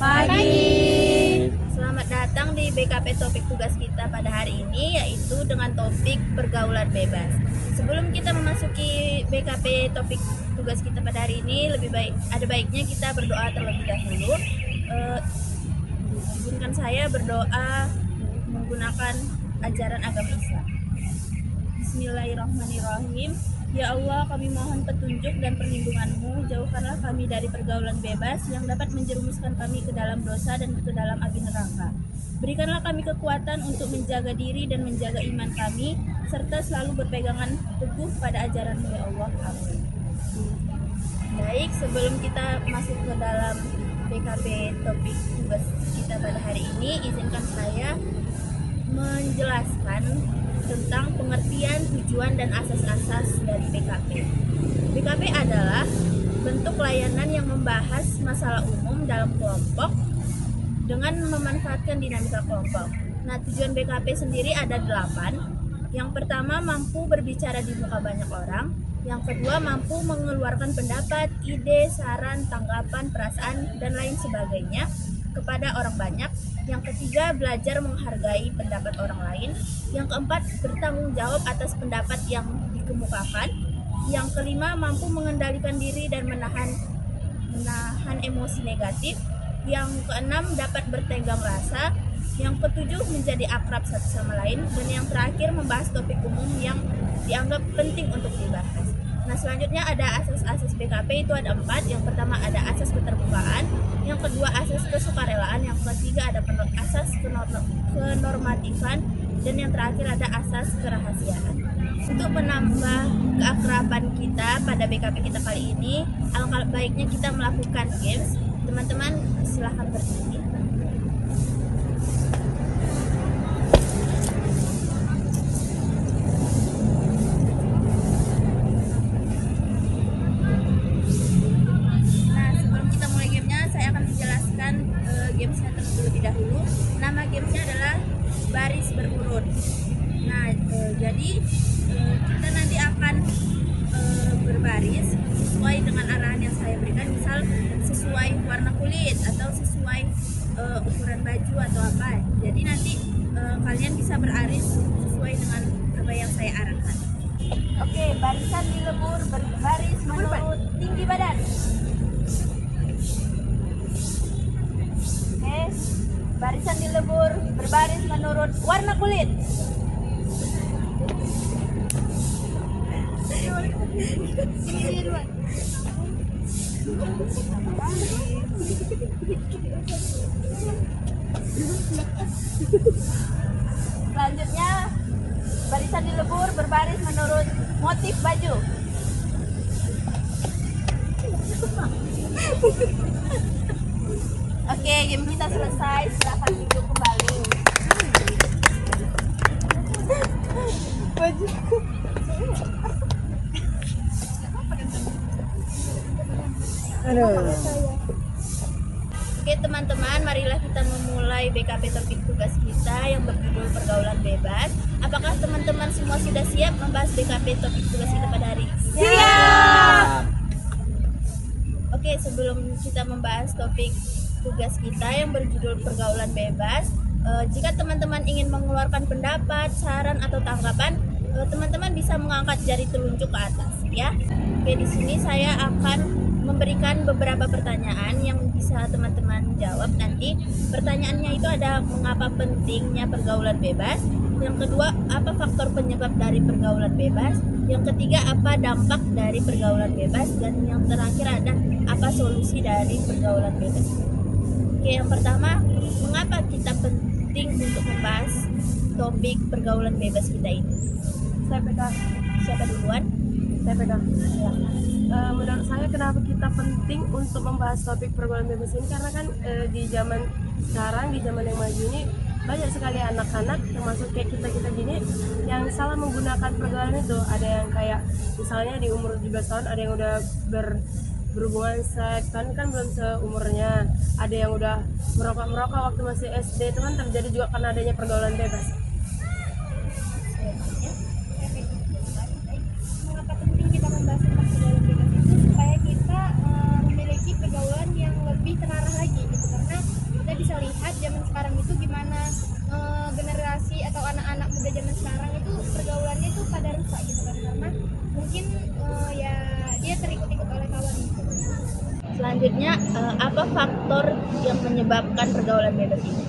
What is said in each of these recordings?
Pagi. Selamat datang di BKP topik tugas kita pada hari ini, yaitu dengan topik pergaulan bebas. Sebelum kita memasuki BKP topik tugas kita pada hari ini, ada baiknya kita berdoa terlebih dahulu. Izinkan saya berdoa menggunakan ajaran agama Islam. Bismillahirrahmanirrahim. Ya Allah, kami mohon petunjuk dan perlindungan-Mu. Jauhkanlah kami dari pergaulan bebas yang dapat menjerumuskan kami ke dalam dosa dan ke dalam api neraka. Berikanlah kami kekuatan untuk menjaga diri dan menjaga iman kami, serta selalu berpegangan teguh pada ajaran-Mu, ya Allah. Amin. Baik, sebelum kita masuk ke dalam BKP topik tugas kita pada hari ini, izinkan saya menjelaskan tentang pengertian, tujuan, dan asas-asas dari BKP. BKP adalah bentuk layanan yang membahas masalah umum dalam kelompok dengan memanfaatkan dinamika kelompok. Nah, tujuan BKP sendiri ada 8. Yang pertama, mampu berbicara di muka banyak orang. Yang kedua, mampu mengeluarkan pendapat, ide, saran, tanggapan, perasaan, dan lain sebagainya kepada orang banyak. Yang ketiga, belajar menghargai pendapat orang lain. Yang keempat, bertanggung jawab atas pendapat yang dikemukakan. Yang kelima, mampu mengendalikan diri dan menahan emosi negatif. Yang keenam, dapat bertenggang rasa. Yang ketujuh, menjadi akrab satu sama lain. Dan yang terakhir, membahas topik umum yang dianggap penting untuk dibahas. Nah, selanjutnya ada asas-asas BKP, itu ada 4. Yang pertama ada asas keterbukaan, yang kedua asas kesukarelaan, yang ketiga ada asas kenormatifan, dan yang terakhir ada asas kerahasiaan. Untuk menambah keakraban kita pada BKP kita kali ini, alangkah baiknya kita melakukan games. Teman-teman silahkan berdiri. Gamesnya terlebih dahulu. Nama gamesnya adalah baris berurut. Nah, jadi kita nanti akan berbaris sesuai dengan arahan yang saya berikan. Misal sesuai warna kulit atau sesuai ukuran baju atau apa. Jadi nanti kalian bisa berbaris sesuai dengan apa yang saya arahkan. Oke, barisan dilebur berbaris menurut tinggi badan. Barisan dilebur berbaris menurut warna kulit. Selanjutnya, barisan dilebur berbaris menurut motif baju. Oke, game kita selesai. Silakan duduk kembali. Bajuku. Oke teman-teman, marilah kita memulai BKP topik tugas kita yang berjudul pergaulan bebas. Apakah teman-teman semua sudah siap membahas BKP topik tugas kita pada hari ini? Siap. Oke, sebelum kita membahas topik tugas kita yang berjudul pergaulan bebas, jika teman-teman ingin mengeluarkan pendapat, saran atau tanggapan, teman-teman bisa mengangkat jari telunjuk ke atas, ya. Oke, di sini saya akan memberikan beberapa pertanyaan yang bisa teman-teman jawab nanti. Pertanyaannya itu ada mengapa pentingnya pergaulan bebas, yang kedua apa faktor penyebab dari pergaulan bebas, yang ketiga apa dampak dari pergaulan bebas, dan yang terakhir ada apa solusi dari pergaulan bebas. Oke, yang pertama, mengapa kita penting untuk membahas topik pergaulan bebas kita ini? Saya pegang. Siapa duluan? Saya pegang. Ya. Menurut saya kenapa kita penting untuk membahas topik pergaulan bebas ini, karena kan di zaman sekarang, di zaman yang maju ini, banyak sekali anak-anak termasuk kayak kita gini yang salah menggunakan pergaulan itu. Ada yang kayak misalnya di umur 17 tahun ada yang udah berhubungan seks, kan belum seumurnya. Ada yang udah merokok waktu masih SD, itu kan terjadi juga karena adanya pergaulan bebas. Mengapa penting kita membahas tentang pergaulan bebas itu? Supaya kita memiliki pergaulan yang lebih terarah lagi gitu. Karena muda zaman sekarang itu pergaulannya itu pada rusak gitu kan, karena mungkin ya dia terikut-ikut oleh kawan gitu. Selanjutnya, apa faktor yang menyebabkan pergaulan bebas ini?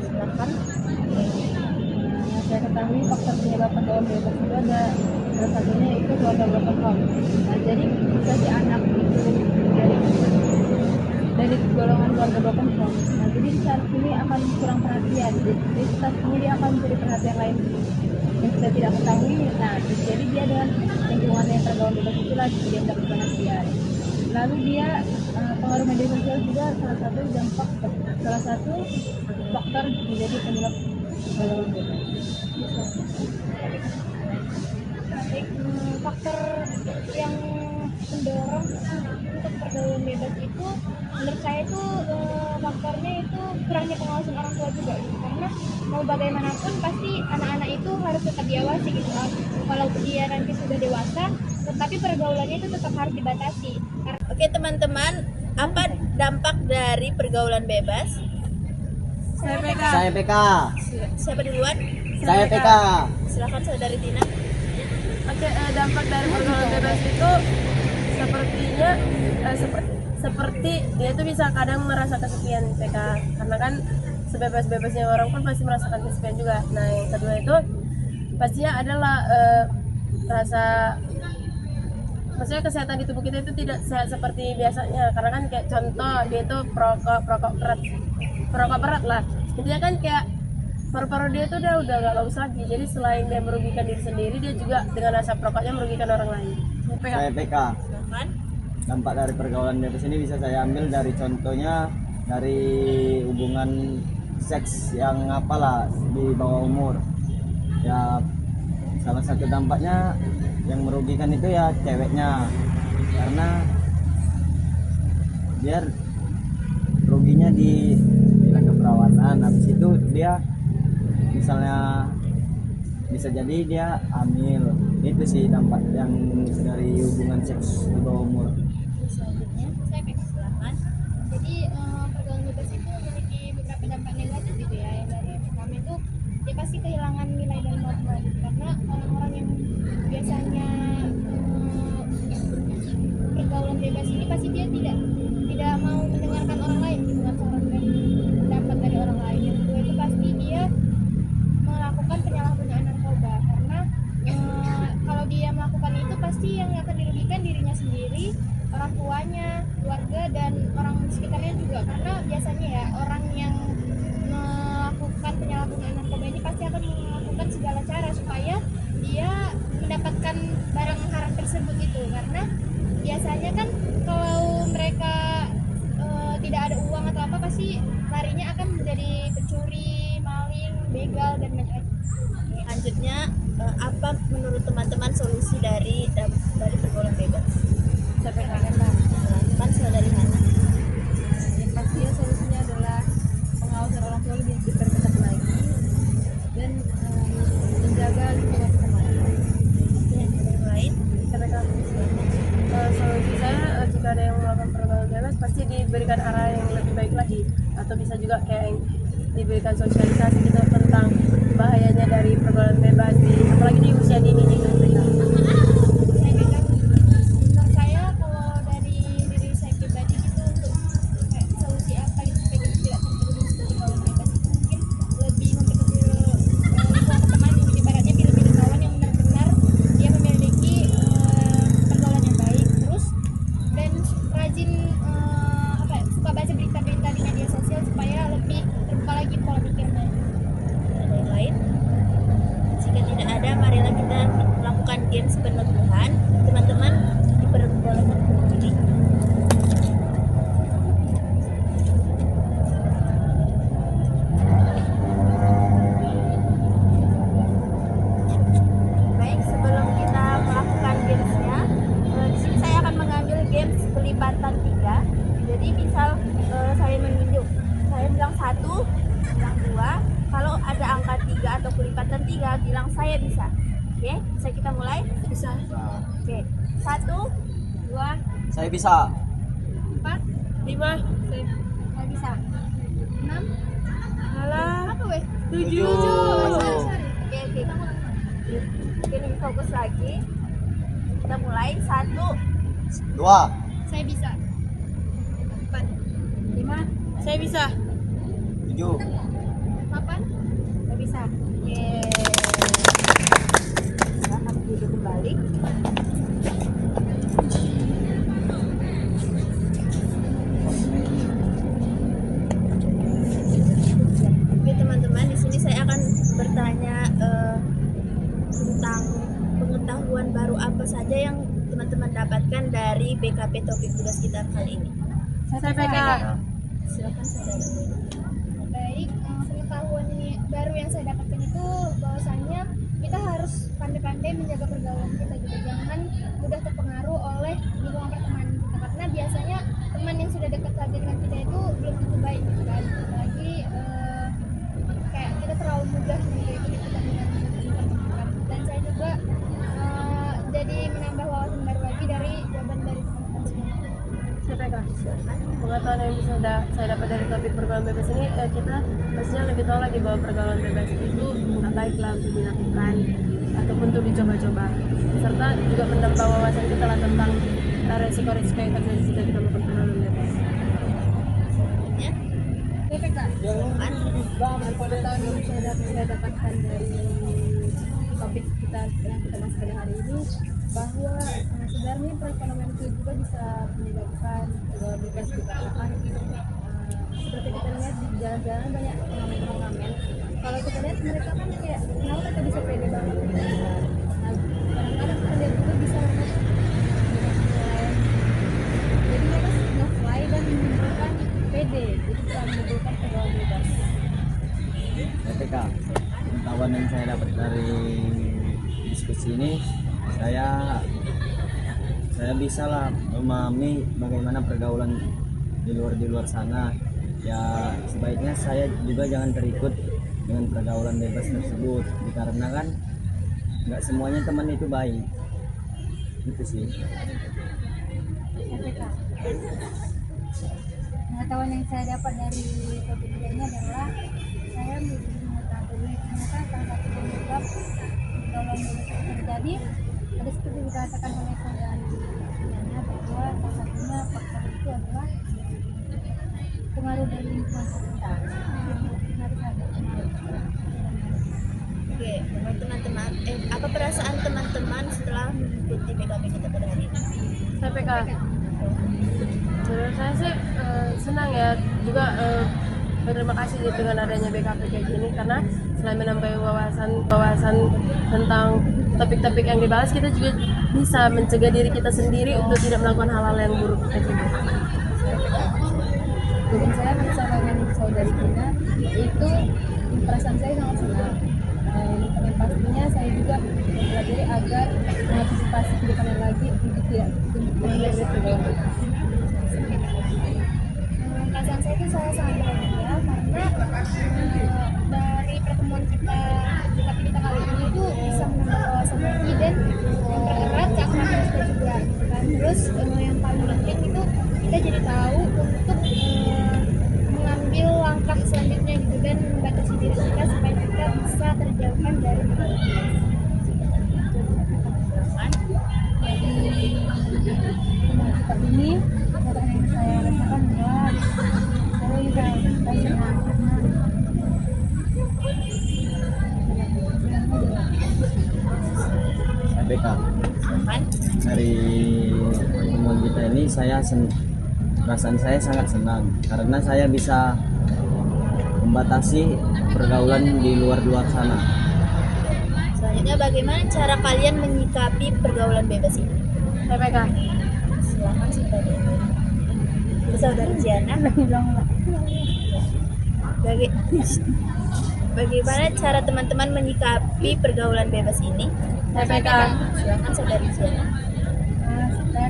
Silakan. Yang saya ketahui faktor penyebab pergaulan bebas itu ada salah satunya itu keluarga broken home. Nah, jadi bisa si anak itu dari golongan keluarga broken home. Nah, jadi saat ini akan kurang perhatian. Jadi saat ini dia akan mencari perhatian lain yang kita tidak ketahui. Nah, jadi dia dengan lingkungan yang pergaulan bebas itulah dia mendapat perhatian. Lalu dia pengaruh media sosial juga salah satu faktor menjadi penyebab pergaulan bebas. Faktor yang mendorong untuk pergaulan bebas itu menurut saya itu faktornya itu kurangnya pengawasan orang tua juga gitu. Karena mau bagaimanapun pasti anak-anak itu harus tetap diawasi gitu. Kalau dia nanti sudah dewasa, tetapi pergaulannya itu tetap harus dibatasi. Oke teman-teman, apa dampak dari pergaulan bebas? Saya PK. Saya PK. Siapa duluan? Saya PK. Silakan saudari Tina. Oke, dampak dari pergaulan bebas itu sepertinya seperti dia tuh bisa kadang merasa kesepian PK, karena kan sebebas-bebasnya orang pun pasti merasakan kesepian juga. Nah, yang kedua itu pastinya adalah rasa, maksudnya kesehatan di tubuh kita itu tidak sehat seperti biasanya, karena kan kayak contoh dia itu perokok berat lah, intinya kan kayak paru-paru dia tuh udah gak bagus lagi. Jadi selain dia merugikan diri sendiri, dia juga dengan asap rokoknya merugikan orang lain. Saya PK. Silakan. Dampak dari pergaulan bebas ini bisa saya ambil dari contohnya dari hubungan seks yang apalah di bawah umur. Ya salah satu dampaknya yang merugikan itu ya ceweknya, karena biar ruginya di bilang keperawanan, habis itu dia misalnya bisa jadi dia hamil. Itu sih dampak yang dari hubungan seks di bawah umur. Selanjutnya, Saya PK. silakan. Jadi pergaulan bebas itu memiliki beberapa dampak negatif gitu ya. Yang dari pertama itu dia pasti kehilangan nilai dan norma gitu. Karena orang-orang yang biasanya pergaulan bebas ini pasti dia tidak mau mendengarkan orang lain gitu kan, saran dan pendapat dari orang lain. Yang kedua itu pasti dia melakukan penyalahgunaan narkoba, karena kalau dia melakukan itu pasti yang akan dirugikan dirinya sendiri, orang tuanya, keluarga, dan orang sekitarnya juga. Karena biasanya ya orang yang melakukan penyalahgunaan narkoba ini pasti akan melakukan segala cara supaya dia mendapatkan barang haram tersebut itu. Karena biasanya kan kalau mereka tidak ada uang atau apa, pasti larinya akan menjadi pencuri, maling, begal, dan lain-lain. Selanjutnya, apa menurut teman-teman solusi dari pergaulan bebas? Saya PK. Silakan saudari Hana. Yang pastinya solusinya adalah pengawasan orang tua lebih diperketat lagi dan menjaga lingkungan teman. Yang lain? Saya PK. Solusi saya jika ada yang melakukan pergaulan bebas pasti diberikan arah yang lebih baik lagi, atau bisa juga kayak yang diberikan sosialisasi gitu tentang bahayanya dari pergaulan bebas apalagi di usia dini di Indonesia. Menurut saya kalau dari diri saya pribadi gitu, untuk kayak solusi apa gitu supaya kita tidak terjerumus ke pergaulan bebas itu mungkin lebih memperkecil lingkungan teman, ibaratnya pilih-pilih kawan yang benar-benar dia memiliki pergaulan yang baik, terus dan rajin suka baca berita-berita di media sosial supaya lebih terbuka lagi pola pikirnya. Ada yang lain? Jika tidak ada, marilah kita melakukan games peneguhan. Teman-teman diperbolehkan berdiri. Baik, sebelum kita melakukan gamesnya, di sini saya akan mengambil games pelipatan 3. Jadi misal saya menunjuk, saya bilang 1, bilang 2. Kalau ada angka 3 atau pelipatan 3, bilang saya bisa. Oke, bisa kita mulai? Bisa. Oke, 1, 2, Saya bisa. 4, 5, Nggak bisa. 6. Alah, Apa weh? 7. Tujuh. Sorry. Oke, lebih fokus lagi. Kita mulai. 1, 2, Saya bisa. 4, 5, Saya bisa. 7. 8. saya bisa. Yeay. Silahkan duduk kembali. Oke teman-teman, di sini saya akan bertanya tentang pengetahuan baru apa saja yang teman-teman dapatkan dari BKP Topik Tugas kita kali ini. Saya pegang. Silakan saudara. Baik, pengetahuan ini baru yang saya dapatkan itu bahwasannya kita harus pandai-pandai menjaga pergaulan kita gitu. Jangan mudah terpengaruh oleh lingkungan pertemanan kita, karena biasanya teman yang sudah dekat lagi dengan kita itu belum tentu baik gitu kan. Apalagi kayak kita terlalu mudah mengikuti kita dengan teman-teman. Dan saya juga jadi menambah wawasan baru lagi dari jawaban dari teman-teman semua. Saya pegang. Pengetahuan yang bisa saya dapat dari topik pergaulan bebas ini, kita pastinya lebih tahu lagi bahwa pergaulan bebas itu nggak baiklah untuk dilakukan ataupun untuk dicoba-coba, serta juga menambah wawasan kita lah tentang resiko-resiko yang terjadi jika kita melakukan pergaulan bebas. Ya. Pengetahuan yang saya dapatkan dari topik kita yang kita bahas pada hari ini, bahwa sebenarnya perekonomian itu juga bisa menyebabkan pergaulan bebas juga. Seperti kita lihat di jalan-jalan banyak pengamen-pengamen. Kalau kita lihat mereka kan kayak kenapa mereka bisa pede banget. Nah, kadang-kadang kita lihat juga bisa nge-fly. Jadi mereka nge-fly dan menimbulkan pede, jadi bisa menimbulkan pergaulan bebas. PPK, pengetahuan yang saya dapat dari diskusi ini, saya bisa lah memahami bagaimana pergaulan di luar sana. Ya sebaiknya saya juga jangan terikut dengan pergaulan bebas tersebut, dikarenakan nggak semuanya teman itu baik. Itu sih. Pengetahuan yang saya dapat dari topik ini adalah saya menjadi mengetahui ternyata salah satu penyebab pergaulan bebas terjadi ada seperti dikatakan oleh saudara Diana, bahwa salah satunya faktor itu adalah pengaruh dari lingkungan sekitar. Harus ada pengaruh. Oke, teman-teman, apa perasaan teman-teman setelah mengikuti BKP kita pada hari ini? Saya pegang. Menurut saya sih senang ya, juga berterima kasih dengan adanya BKP kayak gini, karena selain menambah wawasan tentang topik-topik yang dibahas, kita juga bisa mencegah diri kita sendiri untuk tidak melakukan hal-hal yang buruk kayak gini. Jadi saya bersama dengan saudari Gina, itu perasaan saya sangat senang. Yang pastinya saya juga mempelajari agar mengantisipasi ke depannya lagi untuk tidak menjadi pergaulan bebas. Perasaan saya itu saya sangat bahagia karena dari pertemuan kita kali ini itu bisa menambah wawasan lagi dan mempererat keakraban kita juga. Dan terus yang paling penting itu kita jadi tahu untuk mengambil langkah selanjutnya gitu dan membatasi diri kita supaya kita bisa terjauhkan dari pergaulan. Jadi kitab ini yang saya rasakan adalah saya juga senang PPK. Dari pertemuan kita ini perasaan saya sangat senang karena saya bisa membatasi pergaulan di luar sana. Selanjutnya, bagaimana cara kalian menyikapi pergaulan bebas ini? Saya pegang. Silakan saudara Jiana. Bagaimana cara teman-teman menyikapi pergaulan bebas ini? Saya pegang. Silakan saudari Jiana.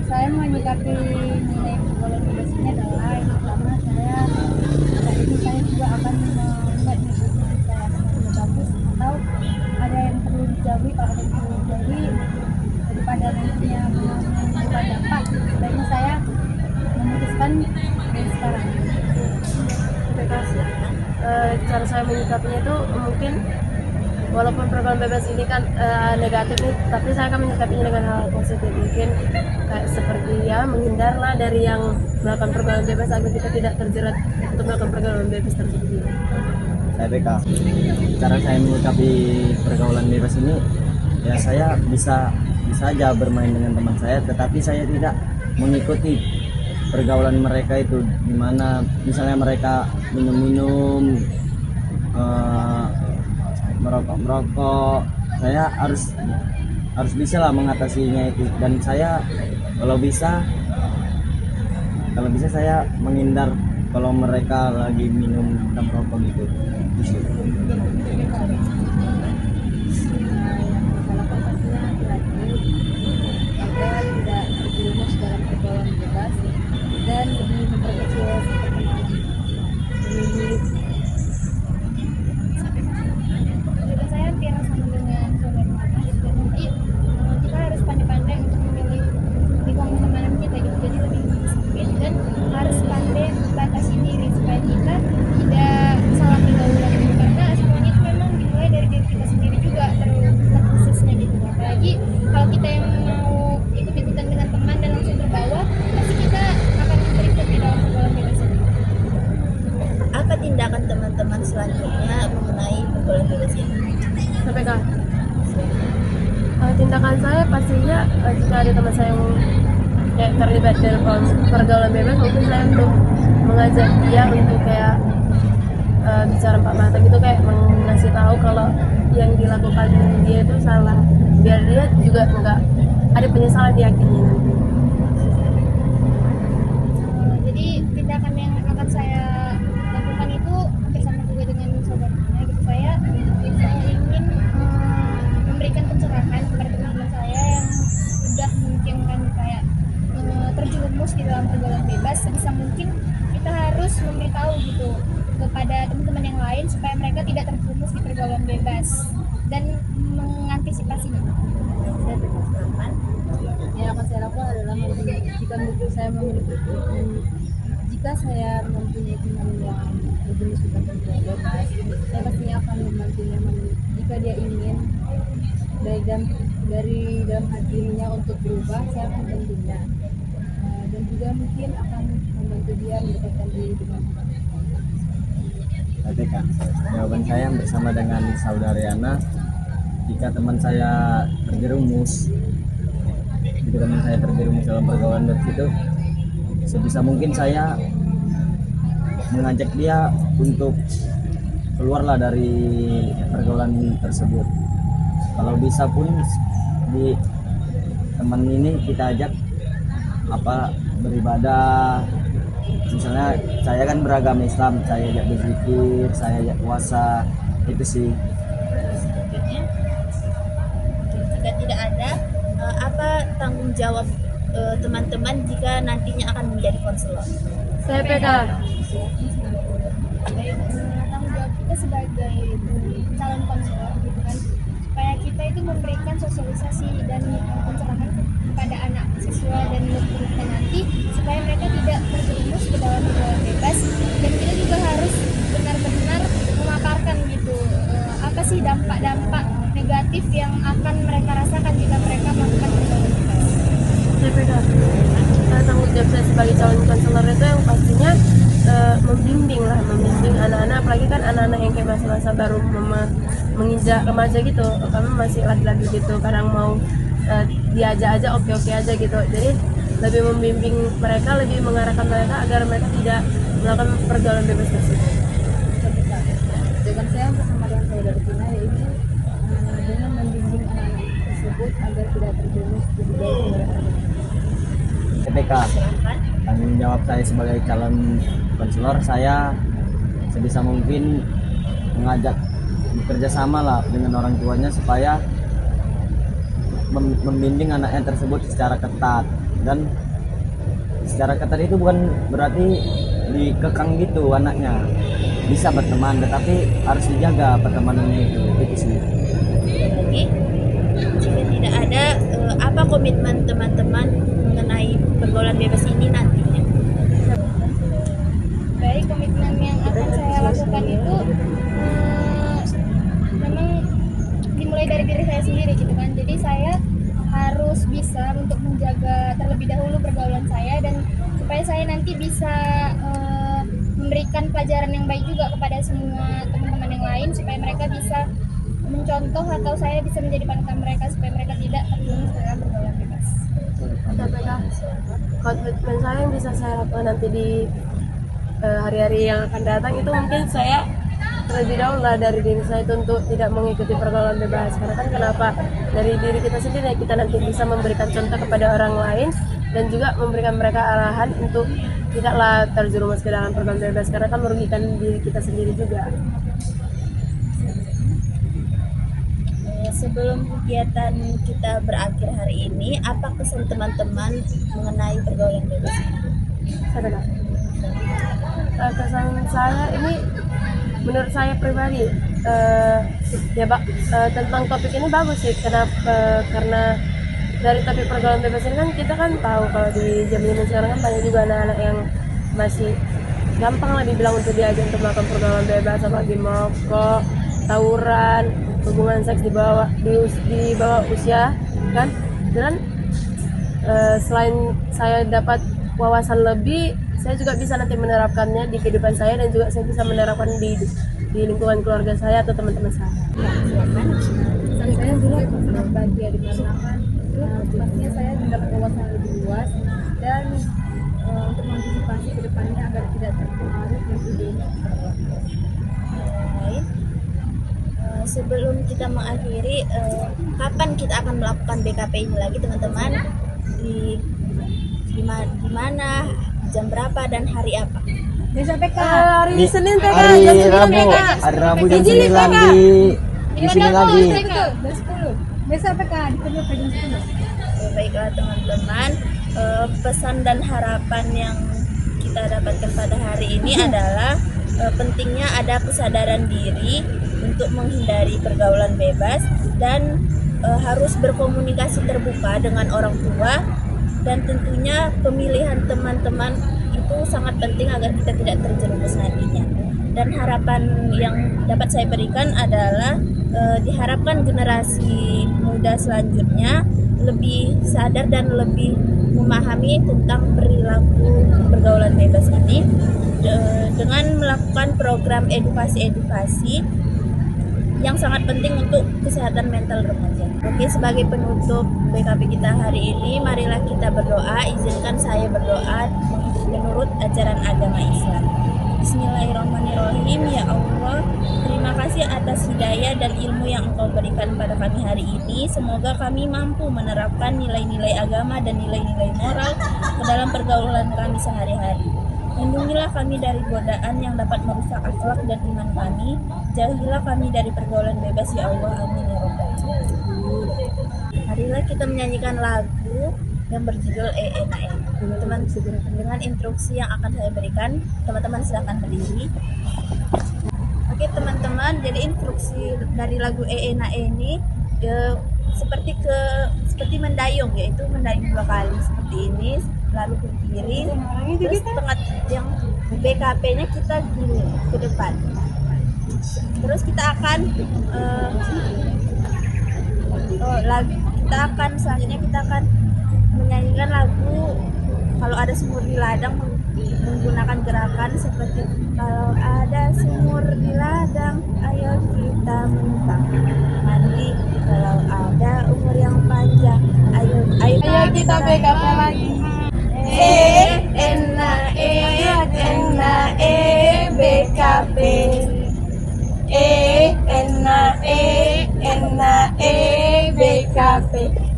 Saya menyikapi mengenai pergaulan bebas ini adalah yang pertama saat ini saya juga akan membuat negosiasi saya yang bagus atau ada yang perlu dijauhi. Kalau ada yang perlu dijauhi daripada nantinya membuat dampak, sebaiknya saya memutuskan dari sekarang. Terima kasih. Cara saya menyikapinya itu mungkin walaupun pergaulan bebas ini kan negatif nih, tapi saya akan menyikapinya dengan hal positif. Mungkin kayak seperti ya menghindarlah dari yang melakukan pergaulan bebas agar kita tidak terjerat untuk melakukan pergaulan bebas tersebut. Saya PK. Cara saya menyikapi pergaulan bebas ini, ya saya bisa aja bermain dengan teman saya, tetapi saya tidak mengikuti pergaulan mereka itu, dimana misalnya mereka minum-minum, merokok, saya harus bisa lah mengatasinya itu. Dan saya kalau bisa saya menghindar kalau mereka lagi minum dan merokok gitu. agar tidak terjerumus dalam pergaulan bebas dan lebih memperkecil pertemanan. Juga saya hampir sama dengan saudara Mas, dan nanti kita harus pandai-pandai untuk memilih lingkungan pertemanan kita gitu, jadi lebih sempit dan harus pandai membatasi diri supaya kita tidak salah pergaulan gitu. Karena semuanya itu memang dimulai dari diri kita sendiri juga, terkhususnya gitu. Apalagi kalau kita yang mau ikut-ikutan dengan teman dan langsung terbawa, pasti kita akan terikut di dalam pergaulan bebas ini. Apa tindakan teman-teman selanjutnya mengenai pergaulan bebas ini? Sampai kak tindakan saya pastinya jika ada teman saya yang kayak terlibat dalam pergaulan bebas, mungkin saya untuk mengajak dia untuk kayak bicara empat mata gitu, kayak mengasih tahu kalau yang dilakukan dia itu salah, biar dia juga enggak ada penyesalan di akhirnya nanti. Jadi tindakan yang akan saya lakukan itu hampir sama juga dengan saudaranya gitu. Saya ingin memberikan pencerahan kepada teman-teman saya yang sudah mungkin kan kayak terjerumus di dalam pergaulan bebas. Sebisa mungkin kita harus memberitahu gitu kepada teman-teman yang lain supaya mereka tidak terjerumus di pergaulan bebas dan mengantisipasinya. Yang akan saya lakukan adalah jika mungkin saya memiliki jika saya mempunyai teman yang berjenis bukan pergaulan bebas, saya pastinya akan membantunya jika dia ingin dari dalam hatinya untuk berubah, saya akan membantunya. Dan juga mungkin akan membantu dia mendekatkan diri dengan Tuhan. Oke kak, jawaban saya bersama dengan saudara Yana. Jika teman saya terjerumus dalam pergaulan bebas itu, sebisa mungkin saya mengajak dia untuk keluarlah dari pergaulan tersebut. Kalau bisa pun di teman ini kita ajak beribadah. Misalnya saya kan beragama Islam, saya ajak berzikir, saya ajak puasa, itu sih. Jika tidak ada, apa tanggung jawab teman-teman jika nantinya akan menjadi konselor? Saya PK. Tanggung jawab kita sebagai calon konselor gitu kan, supaya kita itu memberikan sosialisasi dan pencerahan kepada anak siswa dan murid kita nanti supaya mereka tidak terjerumus ke dalam pergaulan bebas. Dan kita juga harus benar-benar memaparkan gitu apa sih dampak-dampak negatif yang akan mereka rasakan jika mereka melakukan pergaulan bebas. Saya PK. Tanggung jawab saya sebagai calon konselor itu yang pastinya membimbing anak-anak, apalagi kan anak-anak yang kayak masa-masa baru menginjak remaja gitu, kami masih lagi-lagi gitu, kadang mau diajak aja oke aja gitu. Jadi lebih membimbing mereka, lebih mengarahkan mereka agar mereka tidak melakukan pergaulan bebas tersebut. Dengan saya bersama dengan saudara Tina yaitu dengan membimbing anak-anak tersebut agar tidak terjerumus lebih jauh dari PK. Tanggung jawab saya sebagai calon konselor, saya sebisa mungkin mengajak bekerja sama lah dengan orang tuanya supaya membimbing anaknya tersebut secara ketat. Dan secara ketat itu bukan berarti dikekang gitu anaknya, bisa berteman tetapi harus dijaga pertemanannya itu sih. Jadi jika tidak ada, apa komitmen teman-teman mengenai pergaulan bebas ini nantinya? Baik, komitmen yang akan saya lakukan itu memang bisa memberikan pelajaran yang baik juga kepada semua teman-teman yang lain supaya mereka bisa mencontoh atau saya bisa menjadi panutan mereka supaya mereka tidak terjerumus dalam pergaulan bebas. Komitmen saya yang bisa saya lakukan nanti di hari-hari yang akan datang itu mungkin saya terlebih dahulu lah dari diri saya itu untuk tidak mengikuti pergaulan bebas, karena kan kenapa dari diri kita sendiri kita nanti bisa memberikan contoh kepada orang lain dan juga memberikan mereka arahan untuk tidaklah terjerumus ke dalam pergaulan bebas, karena kan merugikan diri kita sendiri juga. Sebelum kegiatan kita berakhir hari ini, apa kesan teman-teman mengenai pergaulan bebas? Kesan saya ini menurut saya pribadi tentang topik ini bagus sih, karena dari topik pergaulan bebas ini kan kita kan tahu kalau di zaman sekarang kan banyak juga anak-anak yang masih gampang lah dibilang untuk diajak untuk melakukan pergaulan bebas, apalagi merokok, tawuran, hubungan seks di bawah usia kan. Dan selain saya dapat wawasan lebih, saya juga bisa nanti menerapkannya di kehidupan saya dan juga saya bisa menerapkan di lingkungan keluarga saya atau teman-teman saya. Pesan saya juga bahagia dikarenakan pastinya saya mendapat wawasan lebih luas dan untuk mengantisipasi ke depannya agar tidak terpengaruh dengan ide-ide. Sebelum kita mengakhiri, kapan kita akan melakukan BKP ini lagi teman-teman? Di mana, jam berapa, dan hari apa? Besok PK. Hari Senin PK, Hari Rabu jam 9 di sini lagi. Jam 10. Besok PK di jam 10. Baiklah teman-teman, pesan dan harapan yang kita dapatkan pada hari ini adalah pentingnya ada kesadaran diri untuk menghindari pergaulan bebas dan harus berkomunikasi terbuka dengan orang tua, dan tentunya pemilihan teman-teman itu sangat penting agar kita tidak terjerumus nantinya. Dan harapan yang dapat saya berikan adalah diharapkan generasi muda selanjutnya lebih sadar dan lebih memahami tentang perilaku pergaulan bebas ini dengan melakukan program edukasi yang sangat penting untuk kesehatan mental remaja. Oke, sebagai penutup BKP kita hari ini, marilah kita berdoa. Izinkan saya berdoa menurut ajaran agama Islam. Bismillahirrahmanirrahim. Ya Allah, terima kasih atas hidayah dan ilmu yang Engkau berikan pada kami hari ini. Semoga kami mampu menerapkan nilai-nilai agama dan nilai-nilai moral ke dalam pergaulan kami sehari-hari. Lindungilah kami dari godaan yang dapat merusak akhlak dan iman kami. Jauhilah kami dari pergaulan bebas, ya Allah. Amin ya Rabbal alamin. Marilah kita menyanyikan lagu yang berjudul ENAE. Teman-teman, dengan instruksi yang akan saya berikan, teman-teman silakan berdiri. Oke teman-teman, jadi instruksi dari lagu ENAE ini seperti mendayung, yaitu mendayung 2 kali seperti ini, lalu ke kiri, terus tengah yang BKP-nya kita gini ke depan. Terus kita akan selanjutnya kita akan menyanyikan lagu Kalau Ada Sumur di Ladang menggunakan gerakan seperti kalau ada sumur di ladang, ayo kita menumpang mandi. Kalau ada umur yang panjang, ayo kita BKP lagi. BKP. BKP.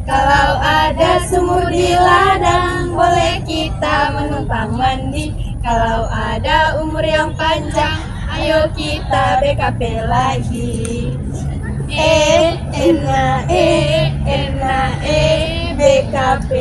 Kalau ada sumur di ladang, boleh kita menumpang mandi. Kalau ada umur yang panjang, ayo kita BKP lagi. BKP. BKP.